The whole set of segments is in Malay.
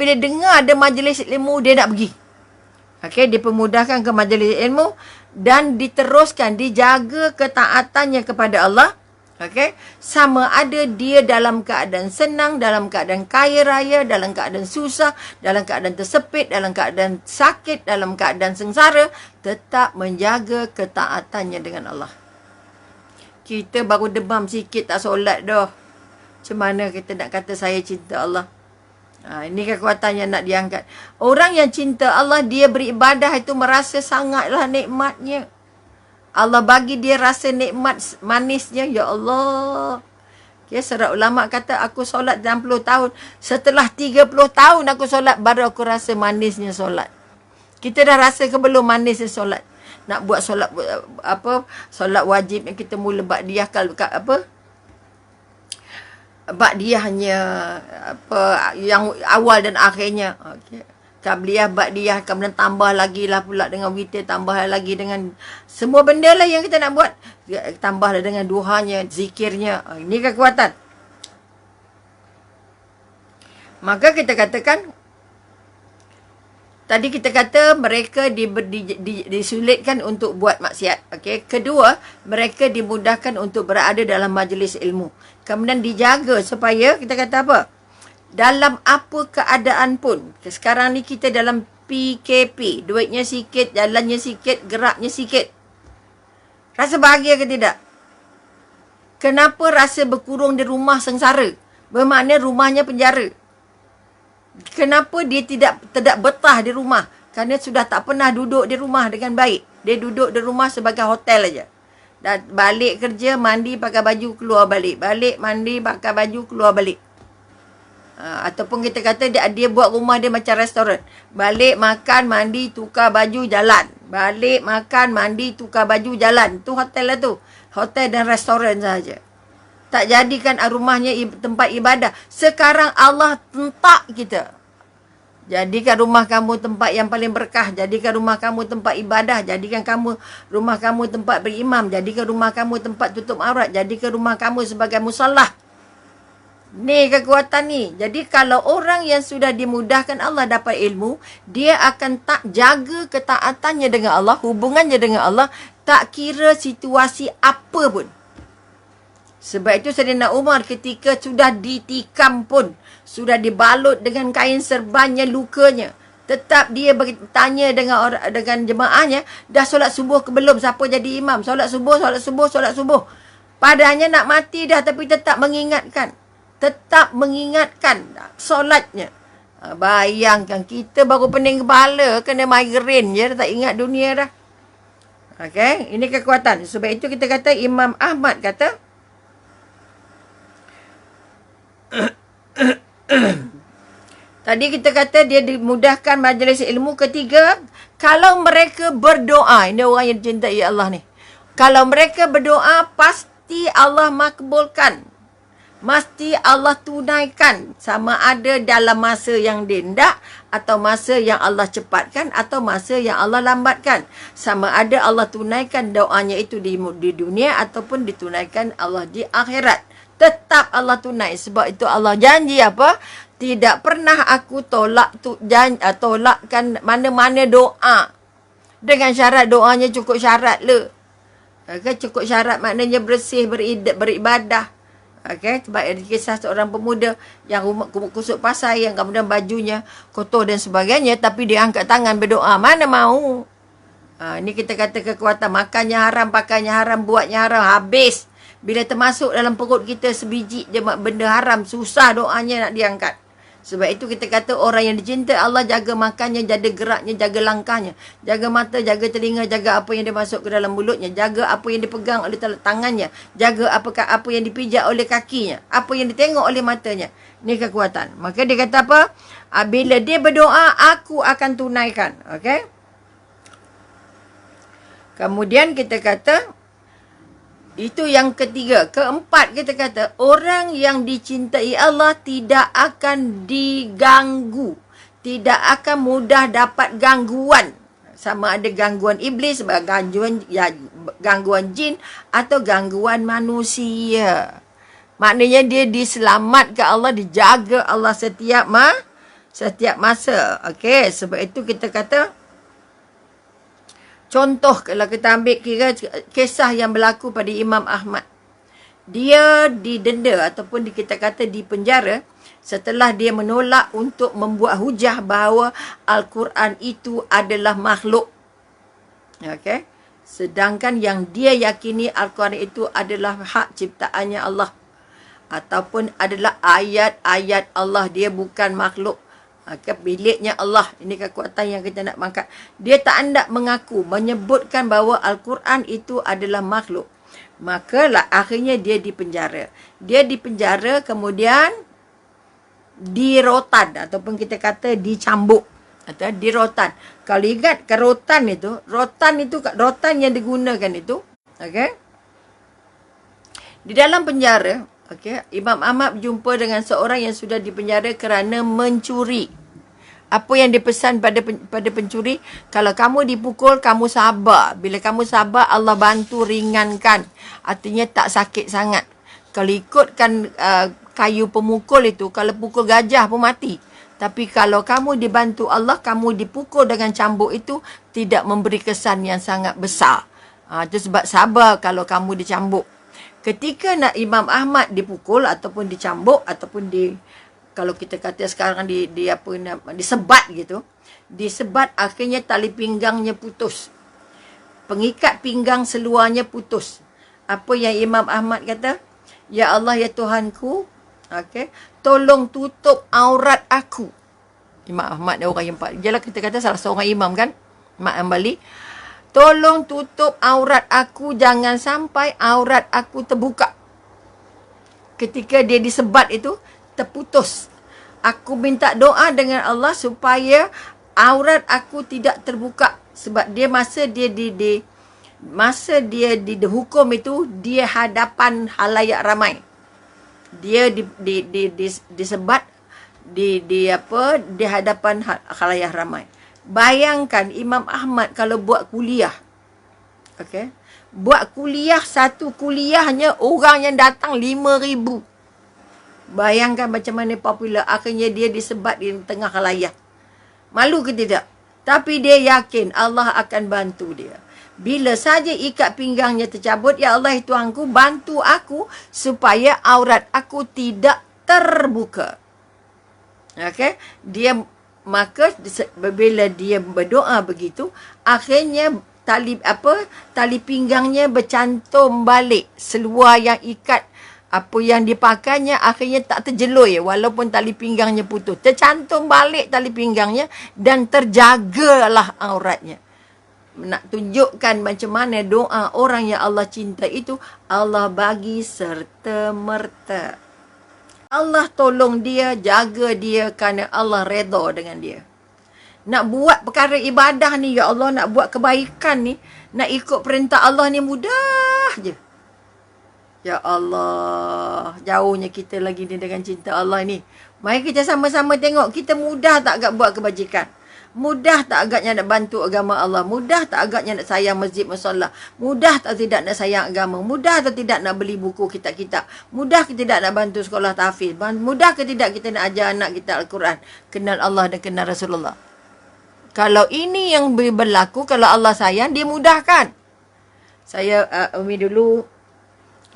Bila dengar ada majlis ilmu, dia nak pergi. Okey, dipermudahkan ke majlis ilmu dan diteruskan, dijaga ketaatannya kepada Allah. Okey, sama ada dia dalam keadaan senang, dalam keadaan kaya raya, dalam keadaan susah, dalam keadaan tersepit, dalam keadaan sakit, dalam keadaan sengsara, tetap menjaga ketaatannya dengan Allah. Kita baru demam sikit tak solat dah. Macam mana kita nak kata saya cinta Allah? Ini kekuatan yang nak diangkat. Orang yang cinta Allah, dia beribadah itu merasa sangatlah nikmatnya. Allah bagi dia rasa nikmat manisnya. Ya Allah. Okay, seorang ulama kata, aku solat 60 tahun. Setelah 30 tahun aku solat, baru aku rasa manisnya solat. Kita dah rasa ke belum manisnya solat? Nak buat solat solat wajib yang kita mula ba'diyah ba'diyahnya yang awal dan akhirnya. Okey. Qabliyah, ba'diyah, kemudian tambah lagi lah pula dengan witir, tambah lagi dengan semua benda lah yang kita nak buat. Tambah dengan duhanya, zikirnya. Ini kekuatan. Maka kita katakan, tadi kita kata mereka disulitkan untuk buat maksiat. Okey. Kedua, mereka dimudahkan untuk berada dalam majlis ilmu. Kemudian dijaga supaya, kita kata apa? Dalam apa keadaan pun. Sekarang ni kita dalam PKP. Duitnya sikit, jalannya sikit, geraknya sikit. Rasa bahagia ke tidak? Kenapa rasa berkurung di rumah sengsara? Bermakna rumahnya penjara. Kenapa dia tidak betah di rumah? Kerana sudah tak pernah duduk di rumah dengan baik. Dia duduk di rumah sebagai hotel aja. Dan balik kerja, mandi, pakai baju, keluar balik. Balik, mandi, pakai baju, keluar balik. Ataupun kita kata dia buat rumah dia macam restoran. Balik, makan, mandi, tukar baju, jalan. Balik, makan, mandi, tukar baju, jalan. Tu hotel lah tu. Hotel dan restoran sahaja. Tak jadikan rumahnya tempat ibadah. Sekarang Allah tentak kita. Jadikan rumah kamu tempat yang paling berkah. Jadikan rumah kamu tempat ibadah. Jadikan rumah kamu tempat berimam. Jadikan rumah kamu tempat tutup aurat. Jadikan rumah kamu sebagai musallah. Ni kekuatan ni. Jadi kalau orang yang sudah dimudahkan Allah dapat ilmu, dia akan tak jaga ketaatannya dengan Allah, hubungannya dengan Allah, tak kira situasi apa pun. Sebab itu Sayyidina Umar ketika sudah ditikam pun, sudah dibalut dengan kain serbannya lukanya, tetap dia bertanya dengan jemaahnya, dah solat subuh ke belum? Siapa jadi imam? Solat subuh. Padanya nak mati dah, tapi tetap mengingatkan. Tetap mengingatkan solatnya. Bayangkan, kita baru pening kepala, kena migraine je, tak ingat dunia dah. Okey, ini kekuatan. Sebab itu kita kata, Imam Ahmad kata, tadi kita kata dia dimudahkan majlis ilmu. Ketiga, kalau mereka berdoa, ini orang yang dicintai Allah ni. Kalau mereka berdoa, pasti Allah makbulkan. Mesti Allah tunaikan. Sama ada dalam masa yang dindak, atau masa yang Allah cepatkan, atau masa yang Allah lambatkan. Sama ada Allah tunaikan doanya itu di dunia, ataupun ditunaikan Allah di akhirat. Tetap Allah tunai. Sebab itu Allah janji apa? Tidak pernah aku tolakkan mana-mana doa. Dengan syarat doanya cukup syarat le. Okay, cukup syarat maknanya bersih, beribadah. Okay, sebab ada kisah seorang pemuda yang kusut pasai, yang kemudian bajunya kotor dan sebagainya, tapi dia angkat tangan berdoa. Mana mau? Ini kita kata kekuatan. Makannya haram, pakainya haram, buatnya haram. Habis. Bila termasuk dalam perut kita sebiji je benda haram, susah doanya nak diangkat. Sebab itu kita kata orang yang dicinta Allah, jaga makannya, jaga geraknya, jaga langkahnya. Jaga mata, jaga telinga, jaga apa yang dia masuk ke dalam mulutnya. Jaga apa yang dipegang oleh tangannya. Jaga apa yang dipijak oleh kakinya. Apa yang ditengok oleh matanya. Ini kekuatan. Maka dia kata apa? Bila dia berdoa, aku akan tunaikan. Okey? Kemudian kita kata, itu yang ketiga. Keempat kita kata, orang yang dicintai Allah tidak akan diganggu. Tidak akan mudah dapat gangguan. Sama ada gangguan iblis, gangguan jin, atau gangguan manusia. Maknanya dia diselamatkan Allah, dijaga Allah setiap Setiap masa. Okey, sebab itu kita kata, contoh kalau kita ambil kira kisah yang berlaku pada Imam Ahmad. Dia didenda ataupun kita kata dipenjara setelah dia menolak untuk membuat hujah bahawa Al-Quran itu adalah makhluk. Okey. Sedangkan yang dia yakini Al-Quran itu adalah hak ciptaannya Allah. Ataupun adalah ayat-ayat Allah. Dia bukan makhluk. Biliknya Allah. Ini kekuatan yang kita nak angkat. Dia tak hendak mengaku, menyebutkan bahawa Al-Quran itu adalah makhluk. Maka lah, akhirnya dia dipenjara. Dia dipenjara kemudian dirotan ataupun kita kata dicambuk. Atau dirotan. Kalau ingat ke rotan yang digunakan itu, okey. Di dalam penjara, okey, Imam Ahmad berjumpa dengan seorang yang sudah dipenjara kerana mencuri. Apa yang dipesan pada pencuri? Kalau kamu dipukul, kamu sabar. Bila kamu sabar, Allah bantu ringankan. Artinya tak sakit sangat. Kalau ikutkan kayu pemukul itu, kalau pukul gajah pun mati. Tapi kalau kamu dibantu Allah, kamu dipukul dengan cambuk itu, tidak memberi kesan yang sangat besar. Itu sebab sabar kalau kamu dicambuk. Ketika nak Imam Ahmad dipukul ataupun dicambuk ataupun kalau kita kata sekarang disebat gitu. Disebat, akhirnya tali pinggangnya putus. Pengikat pinggang seluarnya putus. Apa yang Imam Ahmad kata? Ya Allah, ya Tuhanku, okey, tolong tutup aurat aku. Imam Ahmad dia orang yang jelah kita kata salah seorang imam kan, Imam Ambali. Tolong tutup aurat aku, jangan sampai aurat aku terbuka. Ketika dia disebat itu, terputus. Aku minta doa dengan Allah supaya aurat aku tidak terbuka. Sebab dia masa dia dihukum itu, dia hadapan halayak ramai. Dia disebat di hadapan khalayak ramai. Bayangkan Imam Ahmad kalau buat kuliah. Okey. Buat kuliah, satu kuliahnya orang yang datang 5,000. Bayangkan macam mana popular. Akhirnya dia disebat di tengah khalayak. Malu ke tidak? Tapi dia yakin Allah akan bantu dia. Bila saja ikat pinggangnya tercabut, ya Allah Tuhanku, bantu aku supaya aurat aku tidak terbuka. Okey, maka bila dia berdoa begitu, akhirnya tali pinggangnya bercantum balik. Seluar yang ikat apa yang dipakainya akhirnya tak terjeloi walaupun tali pinggangnya putus. Tercantum balik tali pinggangnya dan terjagalah auratnya. Nak tunjukkan macam mana doa orang yang Allah cinta itu Allah bagi serta-merta. Allah tolong dia, jaga dia kerana Allah redha dengan dia. Nak buat perkara ibadah ni, ya Allah, nak buat kebaikan ni, nak ikut perintah Allah ni mudah je. Ya Allah, jauhnya kita lagi ni dengan cinta Allah ni. Mari kita sama-sama tengok, kita mudah tak agak buat kebajikan? Mudah tak agaknya nak bantu agama Allah? Mudah tak agaknya nak sayang masjid musalla? Mudah tak tidak nak sayang agama? Mudah tak tidak nak beli buku kitab-kitab? Mudah ke tidak nak bantu sekolah tahfiz? Mudah ke tidak kita nak ajar anak kita Al-Quran? Kenal Allah dan kenal Rasulullah. Kalau ini yang berlaku, kalau Allah sayang, dia mudahkan. Saya, Umi dulu,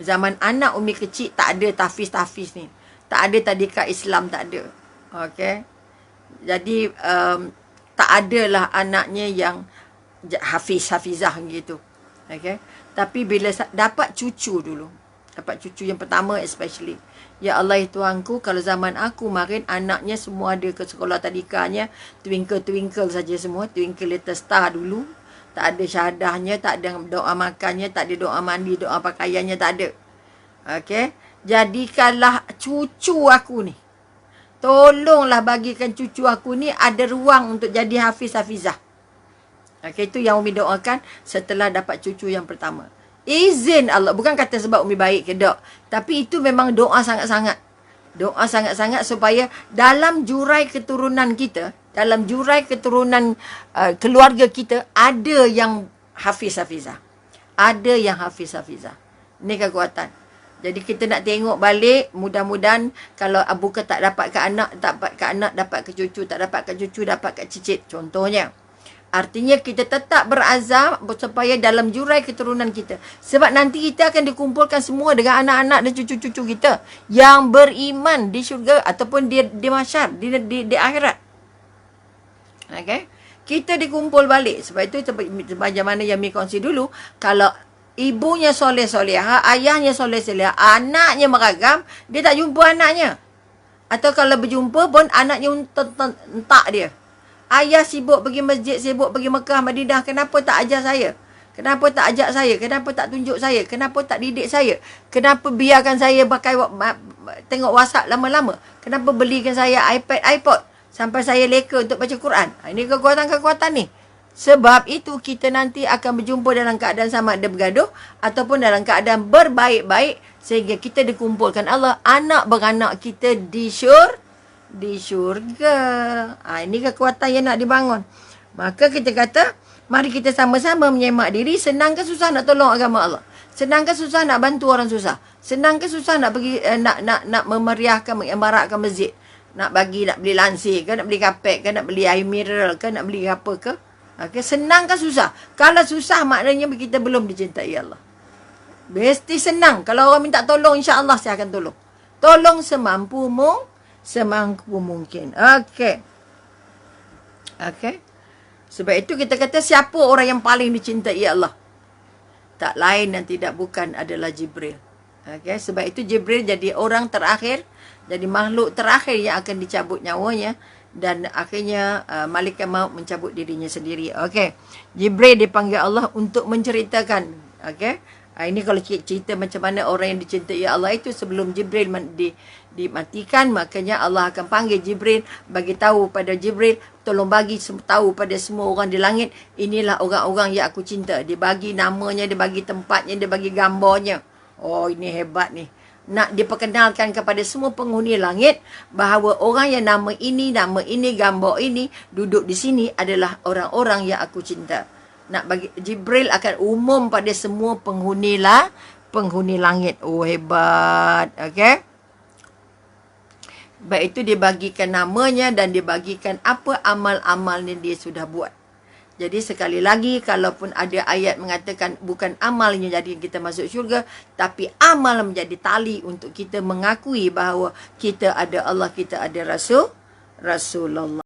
zaman anak Umi kecil, tak ada tahfiz-tahfiz ni. Tak ada tadika Islam, tak ada. Okey. Jadi, tak adalah anaknya yang hafizah gitu. Okay. Tapi bila dapat cucu dulu. Dapat cucu yang pertama especially. Ya Allah Tuhanku, kalau zaman aku marin anaknya semua ada ke sekolah tadikanya. Twinkle-twinkle saja semua. Twinkle little star dulu. Tak ada syahadahnya, tak ada doa makannya, tak ada doa mandi, doa pakaiannya, tak ada. Okay. Jadikanlah cucu aku ni. Tolonglah bagikan cucu aku ni ada ruang untuk jadi hafiz-hafizah. Okay, itu yang Umi doakan setelah dapat cucu yang pertama. Izin Allah. Bukan kata sebab Umi baik ke tak. Tapi itu memang doa sangat-sangat. Doa sangat-sangat supaya dalam jurai keturunan kita, dalam jurai keturunan keluarga kita, ada yang hafiz-hafizah. Ada yang hafiz-hafizah. Ini kekuatan. Jadi kita nak tengok balik, mudah-mudahan kalau Abu Bakar tak dapat ke anak, dapat ke cucu, tak dapat ke cucu, dapat ke cicit. Contohnya. Artinya kita tetap berazam supaya dalam jurai keturunan kita. Sebab nanti kita akan dikumpulkan semua dengan anak-anak dan cucu-cucu kita yang beriman di syurga ataupun di mahsyar, di akhirat. Okay? Kita dikumpul balik. Sebab itu macam mana yang kongsi dulu, kalau ibunya soleh-solehah, ayahnya soleh-solehah, anaknya meragam, dia tak jumpa anaknya. Atau kalau berjumpa pun anaknya entak dia. Ayah sibuk pergi masjid, sibuk pergi Mekah, Madinah. Kenapa tak ajar saya? Kenapa tak ajak saya? Kenapa tak tunjuk saya? Kenapa tak didik saya? Kenapa biarkan saya pakai tengok WhatsApp lama-lama? Kenapa belikan saya iPod sampai saya leka untuk baca Quran? Ini kekuatan-kekuatan ni. Sebab itu kita nanti akan berjumpa dalam keadaan sama ada bergaduh ataupun dalam keadaan berbaik-baik sehingga kita dikumpulkan Allah, anak beranak kita di syurga. Ini kekuatan yang nak dibangun. Maka kita kata, mari kita sama-sama menyemak diri. Senang ke susah nak tolong agama Allah? Senang ke susah nak bantu orang susah? Senang ke susah nak pergi nak memeriahkan, mengemarakkan masjid? Nak beli lansir ke, nak beli kapek ke, nak beli air mineral ke, nak beli apa ke? Okay, senang ke susah? Kalau susah maknanya kita belum dicintai Allah. Mesti senang. Kalau orang minta tolong, insya-Allah saya akan tolong. Tolong semampu mungkin. Okey. Sebab itu kita kata siapa orang yang paling dicintai Allah? Tak lain dan tidak bukan adalah Jibril. Okey, sebab itu Jibril jadi orang terakhir, jadi makhluk terakhir yang akan dicabut nyawanya dan akhirnya malaikat maut mencabut dirinya sendiri. Okey. Jibril dipanggil Allah untuk menceritakan. Okey. Ini kalau cerita macam mana orang yang dicintai Allah itu sebelum Jibril dimatikan, makanya Allah akan panggil Jibril, bagi tahu pada Jibril, tolong bagi tahu pada semua orang di langit, inilah orang-orang yang aku cinta. Dia bagi namanya, dia bagi tempatnya, dia bagi gambarnya. Oh, ini hebat ni. Nak diperkenalkan kepada semua penghuni langit bahawa orang yang nama ini, gambar ini, duduk di sini adalah orang-orang yang aku cinta. Nak bagi Jibril akan umum pada semua penghuni langit. Oh, hebat. Okey. Baik itu dibagikan namanya dan dibagikan apa amal-amal yang dia sudah buat. Jadi sekali lagi, kalaupun ada ayat mengatakan bukan amal yang jadi kita masuk syurga, tapi amal menjadi tali untuk kita mengakui bahawa kita ada Allah, kita ada Rasulullah.